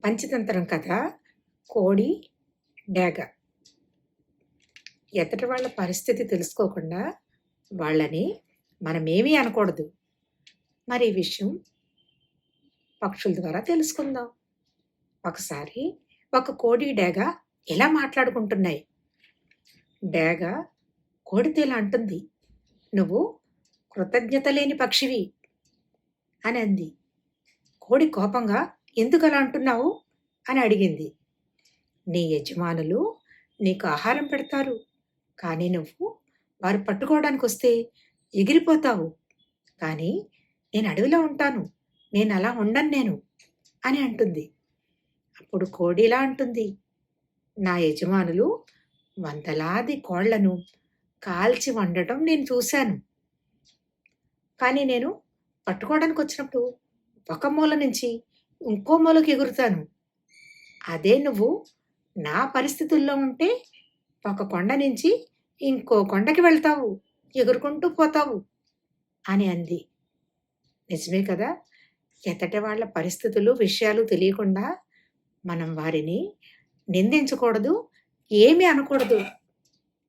పంచతంత్రం కథ కోడి డేగ. ఎదుటి వాళ్ళ పరిస్థితి తెలుసుకోకుండా వాళ్ళని మనమేమీ అనకూడదు. మరి ఈ విషయం పక్షుల ద్వారా తెలుసుకుందాం. ఒకసారి ఒక కోడి డేగ ఇలా మాట్లాడుకుంటున్నాయి. డేగ కోడితో ఇలా అంటుంది, "నువ్వు కృతజ్ఞత లేని పక్షివి" అని అంది. కోడి కోపంగా, "ఎందుకు అలా అంటున్నావు?" అని అడిగింది. "నీ యజమానులు నీకు ఆహారం పెడతారు, కానీ నువ్వు వారు పట్టుకోవడానికి వస్తే ఎగిరిపోతావు. కానీ నేను అడవిలో ఉంటాను, నేను అలా ఉండను అని అంటుంది. అప్పుడు కోడి ఇలా అంటుంది, "నా యజమానులు వందలాది కోళ్లను కాల్చి వండటం నేను చూశాను. కానీ నేను పట్టుకోవడానికి వచ్చినప్పుడు ఒక మూల నుంచి ఇంకో మూలకి ఎగురుతాను. అదే నువ్వు నా పరిస్థితుల్లో ఉంటే ఒక కొండ నుంచి ఇంకో కొండకి వెళ్తావు, ఎగురుకుంటూ పోతావు" అని అంది. నిజమే కదా! ఎదటి వాళ్ళ పరిస్థితులు, విషయాలు తెలియకుండా మనం వారిని నిందించకూడదు, ఏమీ అనకూడదు.